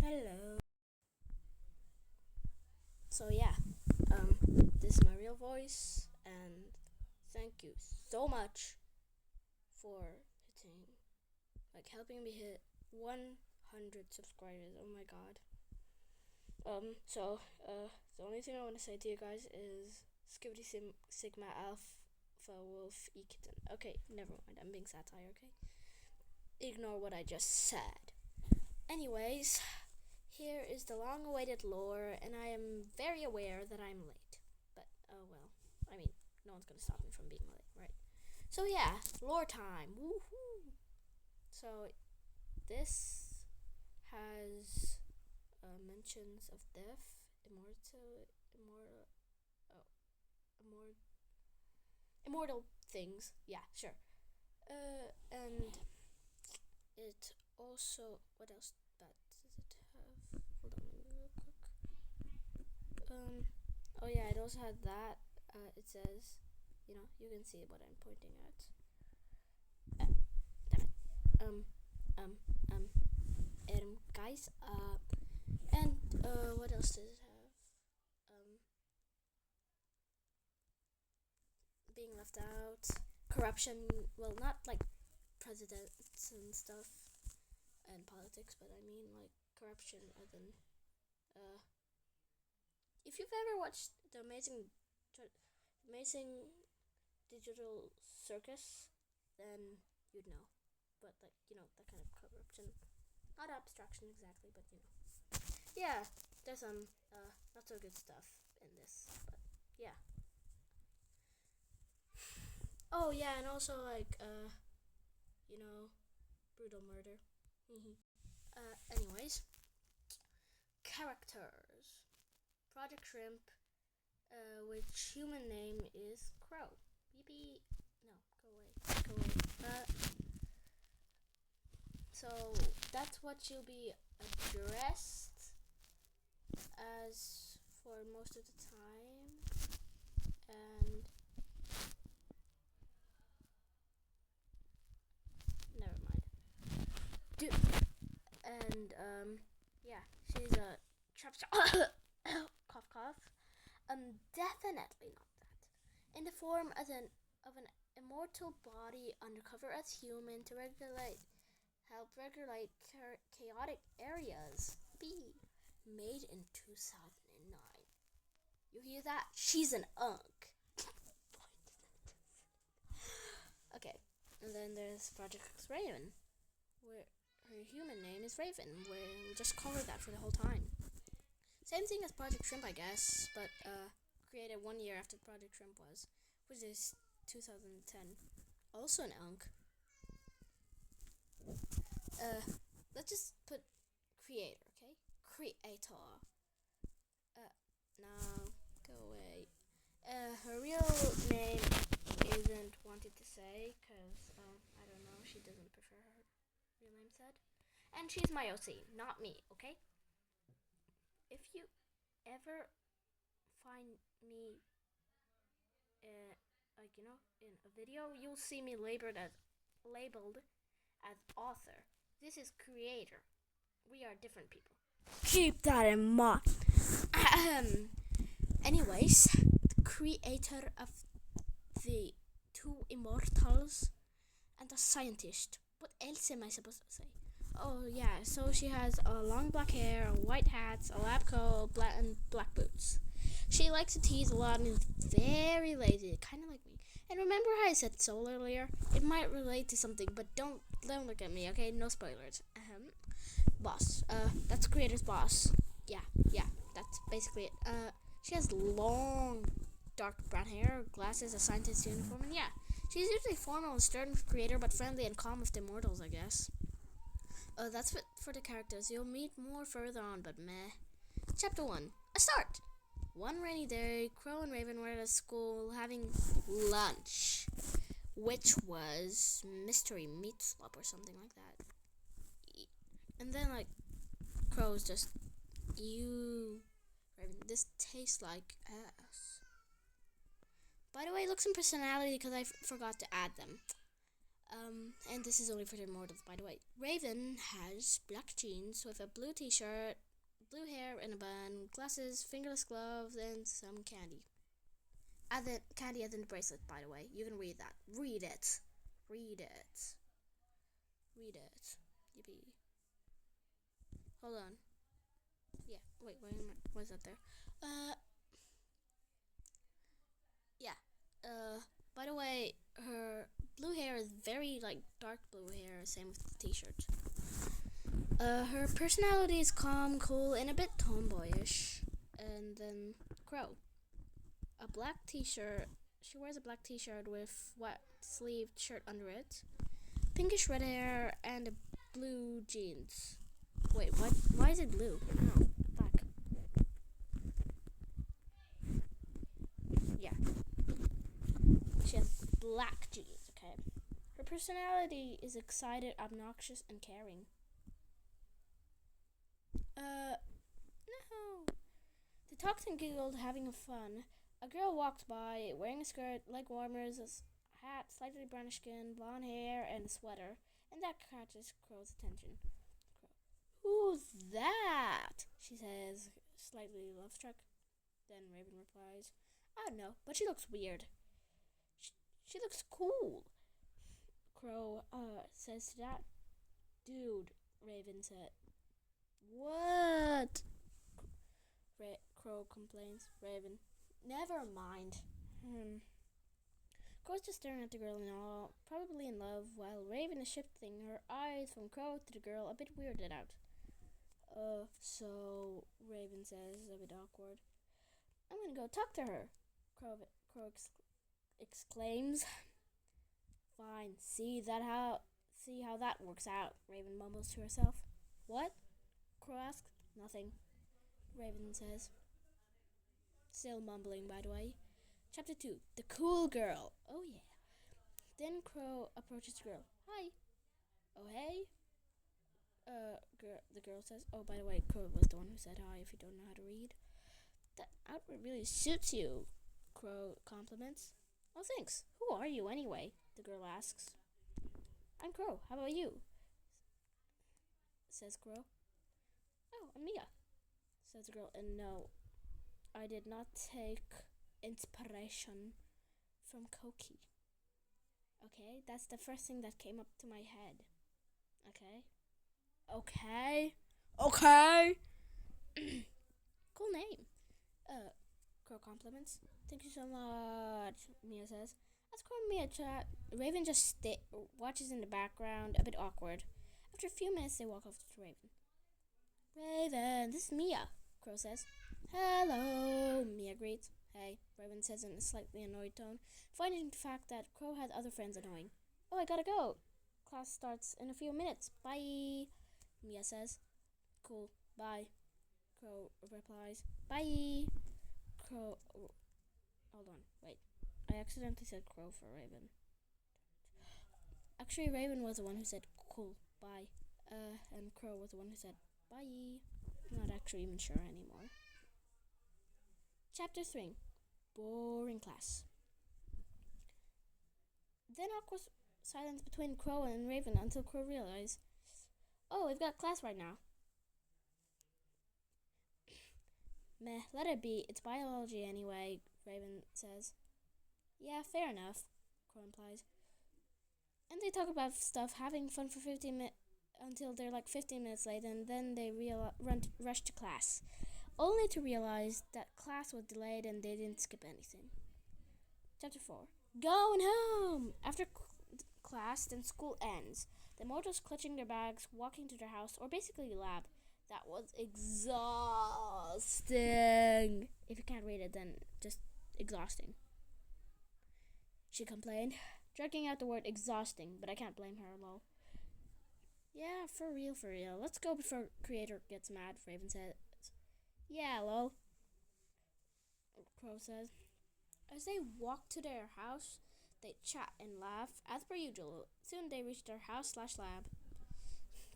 Hello. So yeah, this is my real voice, and thank you so much for helping me hit 100 subscribers. Oh my god. The only thing I want to say to you guys is Skibidi Sigma Alpha Wolf E Kitten. Okay, never mind. I'm being satire. Okay, ignore what I just said. Anyways, here is the long-awaited lore, and I am very aware that I'm late. But, oh well. I mean, no one's gonna stop me from being late, right? So yeah, lore time. Woohoo! So, this has mentions of death, immortal things. Yeah, sure. And it also, what else bad does it have? Hold on, real quick. Oh yeah, it also had that. It says, you can see what I'm pointing at. Damn it. Guys. And what else does it have? Being left out, corruption. Well, not like presidents and stuff and politics, but I mean like corruption as in if you've ever watched the amazing digital circus, then you'd know. But like, that kind of corruption. Not abstraction exactly, but yeah, there's some not so good stuff in this, but yeah. Oh yeah, and also like brutal murder. Anyways, characters. Project Shrimp, which human name is Crow. BB. No, go away. So that's what you'll be addressed as for most of the time, and never mind. Yeah, she's a trap star. Cough, cough. Definitely not that. In the form of an immortal body undercover as human to help regulate chaotic areas. B. Made in 2009. You hear that? She's an unk. Okay, and then there's Project X Raven, where her human name is Raven. We'll just call her that for the whole time. Same thing as Project Shrimp, I guess, but created 1 year after Project Shrimp was, which is 2010. Also an unk. Let's just put creator, okay? Creator. No, go away. Her real name isn't wanted to say, because, I don't know, she doesn't prefer her real name said. And she's my OC, not me, okay? If you ever find me, in a video, you'll see me labeled as author. This is creator. We are different people. Keep that in mind. Anyways, the creator of the two immortals and a scientist. What else am I supposed to say? Oh yeah, so she has long black hair, white hats, a lab coat, and black boots. She likes to tease a lot and is very lazy, kind of like me. And remember how I said soul earlier? It might relate to something, but don't look at me, okay? No spoilers. Boss. That's creator's boss. Yeah, that's basically it. She has long, dark brown hair, glasses, a scientist uniform, and yeah, she's usually formal and stern with creator, but friendly and calm with the immortals, I guess. That's it for the characters. You'll meet more further on, but meh. Chapter 1. A start! One rainy day, Crow and Raven were at school having lunch, which was mystery meat slop or something like that. And then, Crow's just, Raven, this tastes like ass. By the way, looks and personality, because I forgot to add them. And this is only for the immortals, by the way. Raven has black jeans with a blue t-shirt, blue hair in a bun, glasses, fingerless gloves, and some candy. Candy as in the bracelet, by the way. You can read that. Read it. Read it. Read it. Yippee. Hold on. Yeah. Wait. What's that there? Yeah. By the way, her blue hair is very dark blue hair. Same with the t-shirt. Her personality is calm, cool, and a bit tomboyish. And then Crow. A black t-shirt. She wears a black t-shirt with white sleeved shirt under it, pinkish red hair, and blue jeans. Wait, what? Why is it blue? No, black. Yeah. She has black jeans, okay? Her personality is excited, obnoxious, and caring. No. They talked and giggled, having fun. A girl walked by, wearing a skirt, leg warmers, a hat, slightly brownish skin, blonde hair, and a sweater, and that catches Crow's attention. Who's that? She says, slightly love-struck. Then Raven replies, I don't know, but she looks weird. She looks cool. Crow says to that. Dude, Raven said. What? Crow complains. Raven, never mind. Crow's just staring at the girl in awe, probably in love, while Raven is shifting her eyes from Crow to the girl, a bit weirded out. So Raven says, a bit awkward. I'm gonna go talk to her. Crow exclaims. Fine, see how that works out, Raven mumbles to herself. What? Crow asks. Nothing, Raven says. Still mumbling, by the way. Chapter 2. The cool girl. Oh yeah. Then Crow approaches the girl. Hi. Oh hey. The girl says. Oh, by the way, Crow was the one who said hi. If you don't know how to read, that outfit really suits you. Crow compliments. Oh, thanks. Who are you anyway? The girl asks. I'm Crow. How about you? Says Crow. Oh, I'm Mia. Says the girl. And no, I did not take inspiration from Koki. Okay, that's the first thing that came up to my head. Okay. Cool name. Crow compliments. Thank you so much, Mia says. Let's Crow and Mia chat. Raven just watches in the background, a bit awkward. After a few minutes, they walk over to Raven. Raven, this is Mia, Crow says. Hello, Mia greets. Hey, Raven says in a slightly annoyed tone, finding the fact that Crow had other friends annoying. Oh, I gotta go. Class starts in a few minutes. Bye, Mia says. Cool, bye, Crow replies. Bye. Crow. Hold on, wait. I accidentally said Crow for Raven. Actually, Raven was the one who said cool, bye. And Crow was the one who said bye. I'm not actually even sure anymore. Chapter 3. Boring class. Then awkward silence between Crow and Raven until Crow realized, oh, we've got class right now. Meh, let it be. It's biology anyway, Raven says. Yeah, fair enough, Crow implies. And they talk about stuff, having fun for 15 minutes until they're 15 minutes late, and then they rush to class, only to realize that class was delayed and they didn't skip anything. Chapter 4. Going home! After class, then school ends. The mortals clutching their bags, walking to their house, or basically lab. That was exhausting. If you can't read it, then just exhausting. She complained, dragging out the word exhausting, but I can't blame her, lol. Yeah, for real. Let's go before Creator gets mad, Raven says. Yeah, lol, Crow says. As they walk to their house, they chat and laugh, as per usual. Soon they reach their house/lab.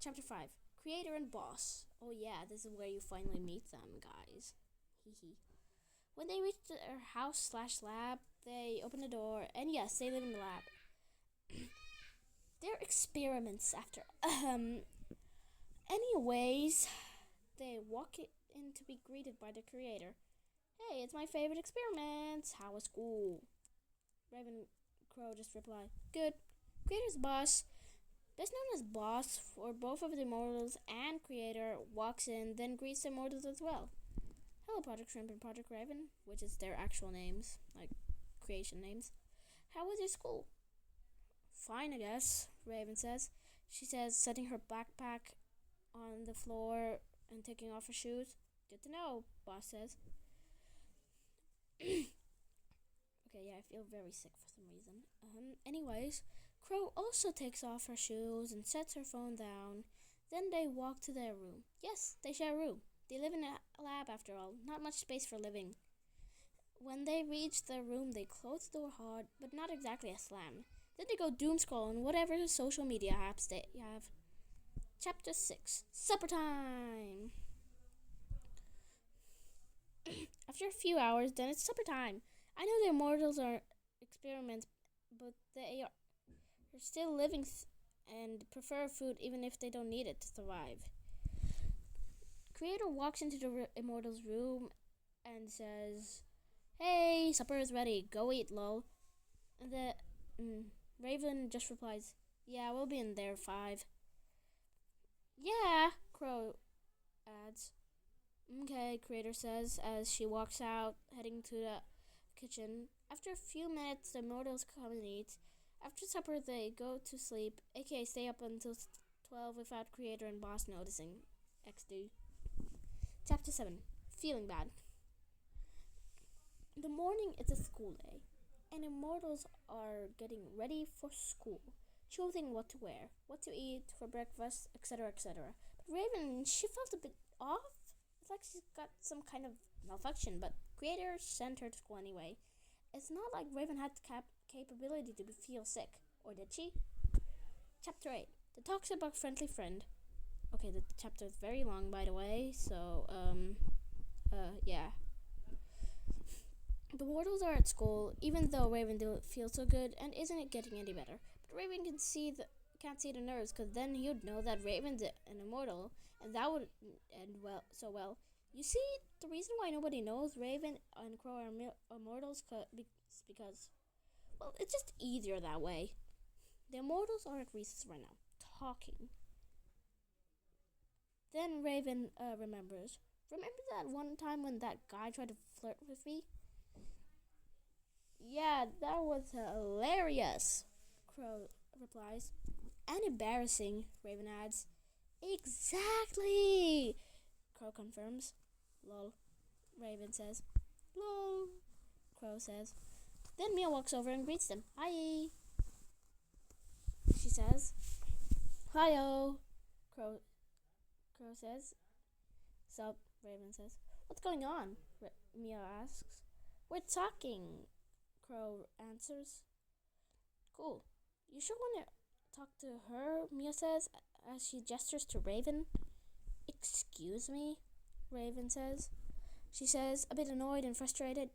Chapter 5. Creator and Boss. Oh yeah, this is where you finally meet them, guys. Hehe. When they reach their house/lab, they open the door, and yes, they live in the lab. Their experiments after. Anyways, they walk in to be greeted by the creator. Hey, it's my favorite experiment. How was school? Raven Crow just replied, Good. Creator's boss, best known as boss for both of the immortals and creator, walks in, then greets the immortals as well. Hello, Project Shrimp and Project Raven, which is their actual names, like creation names. How was your school? Fine, I guess, Raven says. She says, setting her backpack on the floor and taking off her shoes. Good to know, boss says. Okay, yeah, I feel very sick for some reason. Anyways, Crow also takes off her shoes and sets her phone down. Then they walk to their room. Yes, they share a room. They live in a lab after all, not much space for living. When they reach their room, they close the door hard, but not exactly a slam. Then they go doom scroll on whatever social media apps they have. Chapter 6, Supper Time! After a few hours, then it's supper time. I know the immortals are experiments, but they are still living and prefer food even if they don't need it to survive. Creator walks into the immortals' room and says, Hey, supper is ready. Go eat, lol. And the Raven just replies, Yeah, we'll be in there 5. Yeah, Crow adds. Okay, Creator says as she walks out, heading to the kitchen. After a few minutes, the immortals come and eat. After supper, they go to sleep, aka stay up until 12 without Creator and Boss noticing. XD. Chapter 7, Feeling Bad. The morning is a school day, and immortals are getting ready for school, choosing what to wear, what to eat for breakfast, etc., etc. But Raven, she felt a bit off. It's like she's got some kind of malfunction, but Creator sent her to school anyway. It's not like Raven had the capability to feel sick, or did she? Chapter 8, The Toxic but Friendly Friend. Okay, the chapter is very long, by the way, so, yeah. The mortals are at school, even though Raven didn't feel so good and isn't getting any better. But Raven can't see the nerves, because then he'd know that Raven's an immortal, and that would end well. You see, the reason why nobody knows Raven and Crow are immortals is because, well, it's just easier that way. The immortals are at recess right now, talking. Then Raven remembers. Remember that one time when that guy tried to flirt with me? Yeah, that was hilarious, Crow replies. And embarrassing, Raven adds. Exactly, Crow confirms. Lol, Raven says. Lol, Crow says. Then Mia walks over and greets them. Hi, she says. Hi-oh, Crow says. Sup, Raven says. What's going on? Mia asks. We're talking, Crow answers. Cool. You sure want to talk to her, Mia says, as she gestures to Raven. Excuse me, Raven says. She says, a bit annoyed and frustrated.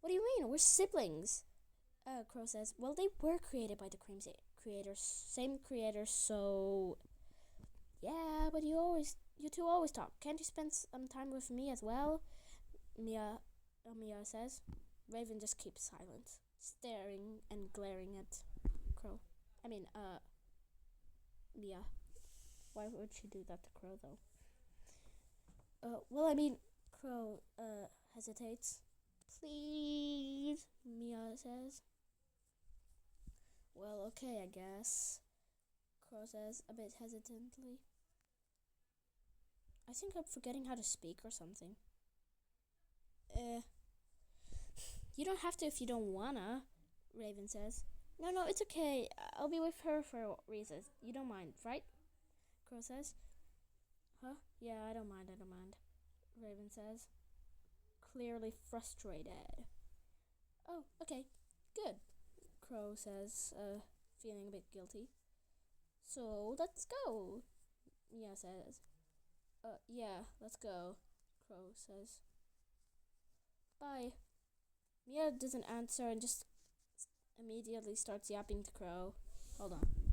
What do you mean? We're siblings. Crow says, well, they were created by the same creators, so... Yeah, but you two always talk. Can't you spend some time with me as well? Mia says. Raven just keeps silent, staring and glaring at Crow. Mia. Why would she do that to Crow, though? Crow, hesitates. Please, Mia says. Well, okay, I guess, Crow says, a bit hesitantly. I think I'm forgetting how to speak or something. You don't have to if you don't wanna, Raven says. No, it's okay. I'll be with her for recess. You don't mind, right? Crow says. Huh? Yeah, I don't mind. Raven says, clearly frustrated. Oh, okay. Good, Crow says, feeling a bit guilty. So, let's go, Mia says. Yeah, let's go, Crow says. Bye. Mia doesn't answer and just immediately starts yapping to Crow. Hold on.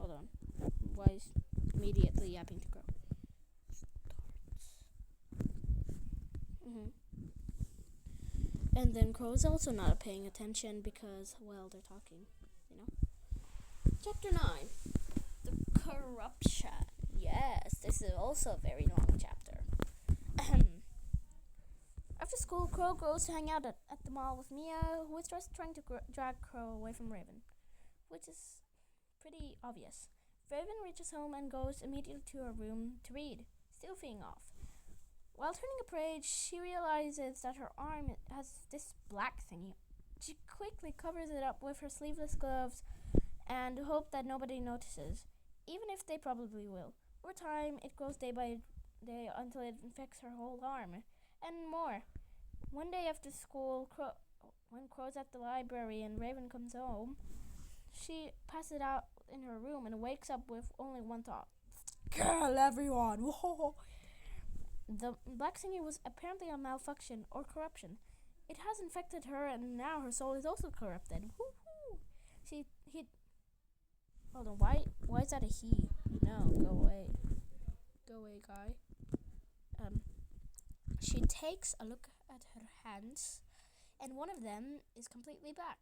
Hold on. Why is immediately yapping to Crow? Mm-hmm. And then Crow's also not paying attention because, well, they're talking, you know? Chapter 9. The corruption. Yes, this is also a very long chapter. After school, Crow goes to hang out at the mall with Mia, who is just trying to drag Crow away from Raven, which is pretty obvious. Raven reaches home and goes immediately to her room to read, still feeling off. While turning a page, she realizes that her arm has this black thingy. She quickly covers it up with her sleeveless gloves and hopes that nobody notices, even if they probably will. Over time, it grows day by day until it infects her whole arm, and more. One day after school, when Crow's at the library and Raven comes home, she passes it out in her room and wakes up with only one thought. Kill everyone! Whoa. The black thingy was apparently a malfunction or corruption. It has infected her, and now her soul is also corrupted. Woohoo! Hold on, why is that a he? No, go away. Go away, guy. She takes a look at her hands, and one of them is completely black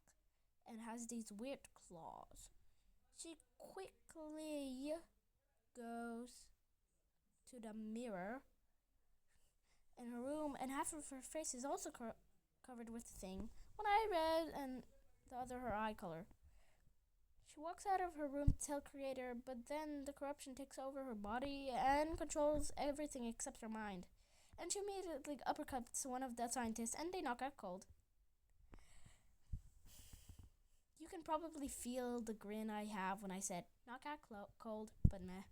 and has these weird claws. She quickly goes to the mirror in her room, and half of her face is also covered with the thing. One eye red and the other her eye color. She walks out of her room to tell Creator, but then the corruption takes over her body and controls everything except her mind. And she immediately uppercuts one of the scientists, and they knock out cold. You can probably feel the grin I have when I said knock out cold, but meh.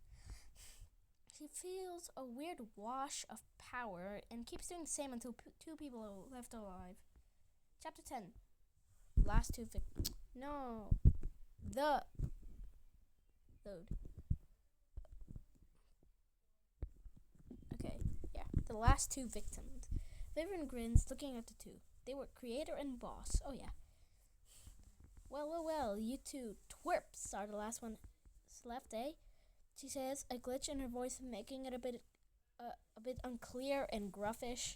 She feels a weird wash of power and keeps doing the same until two people are left alive. Chapter 10. Last two victims. No. The load. Okay, yeah. The last two victims. Vivian grins, looking at the two. They were Creator and Boss. Oh yeah. Well, you two twerps are the last ones left, eh? She says, a glitch in her voice making it a bit unclear and gruffish.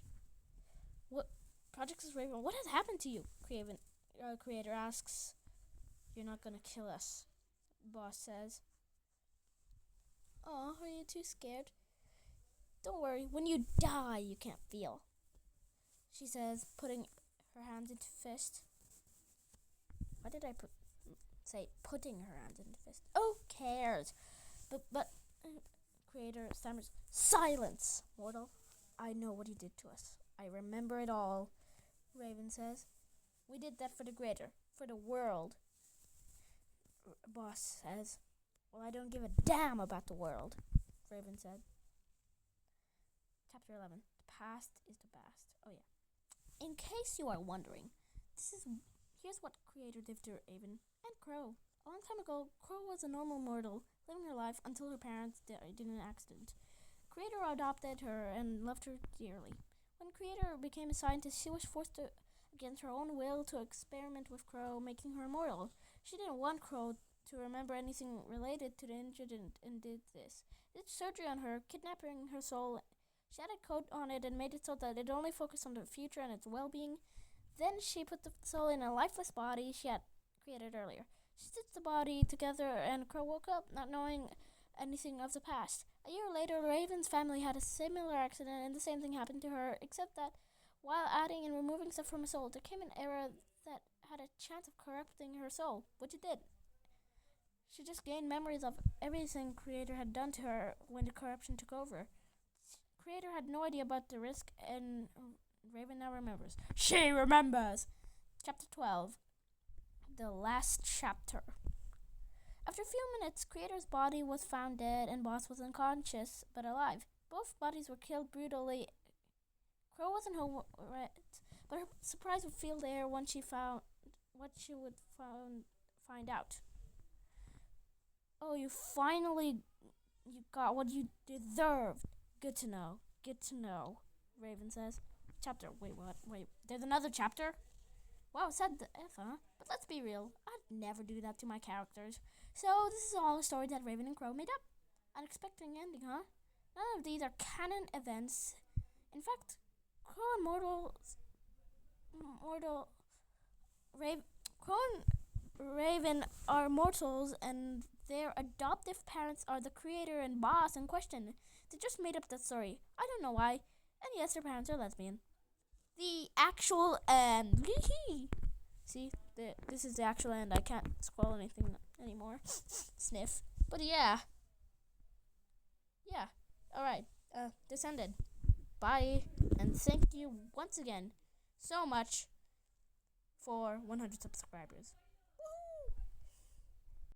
What? Project is Raven. What has happened to you? Creator asks. You're not gonna kill us, Boss says. Aw, are you too scared? Don't worry, when you die, you can't feel, she says, putting her hand into fist. Why did I say putting her hand into fist? Oh, cares? But Creator stammers, silence, mortal. I know what you did to us. I remember it all, Raven says. We did that for the greater, for the world. Boss says. Well, I don't give a damn about the world, Raven said. Chapter 11. The past is the past. Oh yeah. In case you are wondering, here's what Creator did to Raven and Crow. A long time ago, Crow was a normal mortal, living her life until her parents died in an accident. Creator adopted her and loved her dearly. When Creator became a scientist, she was forced against her own will to experiment with Crow, making her immortal. She didn't want Crow to remember anything related to the incident and did this. Did surgery on her, kidnapping her soul. She had a code on it and made it so that it only focused on the future and its well-being. Then she put the soul in a lifeless body she had created earlier. She stitched the body together and Crow woke up, not knowing anything of the past. A year later, Raven's family had a similar accident and the same thing happened to her, except that while adding and removing stuff from her soul, there came an error that had a chance of corrupting her soul, which it did. She just gained memories of everything Creator had done to her when the corruption took over. Creator had no idea about the risk, and Raven now remembers. She remembers! Chapter 12. The last chapter. After a few minutes, Creator's body was found dead and Boss was unconscious but alive. Both bodies were killed brutally. Crow wasn't home yet, but her surprise would fill the air when she found what she would find out. Oh, you got what you deserved. Good to know, Raven says. Wait, what? Wait, there's another chapter? Wow, said the F, huh? But let's be real, I'd never do that to my characters. So this is all a story that Raven and Crow made up. Unexpected ending, huh? None of these are canon events. In fact, Crow and Crow and Raven are mortals, and their adoptive parents are the creator and boss in question. They just made up that story. I don't know why. And yes, their parents are lesbian. The actual see, this is the actual end. I can't scroll anything anymore. Sniff. But yeah. Alright. This ended. Bye. And thank you once again so much for 100 subscribers.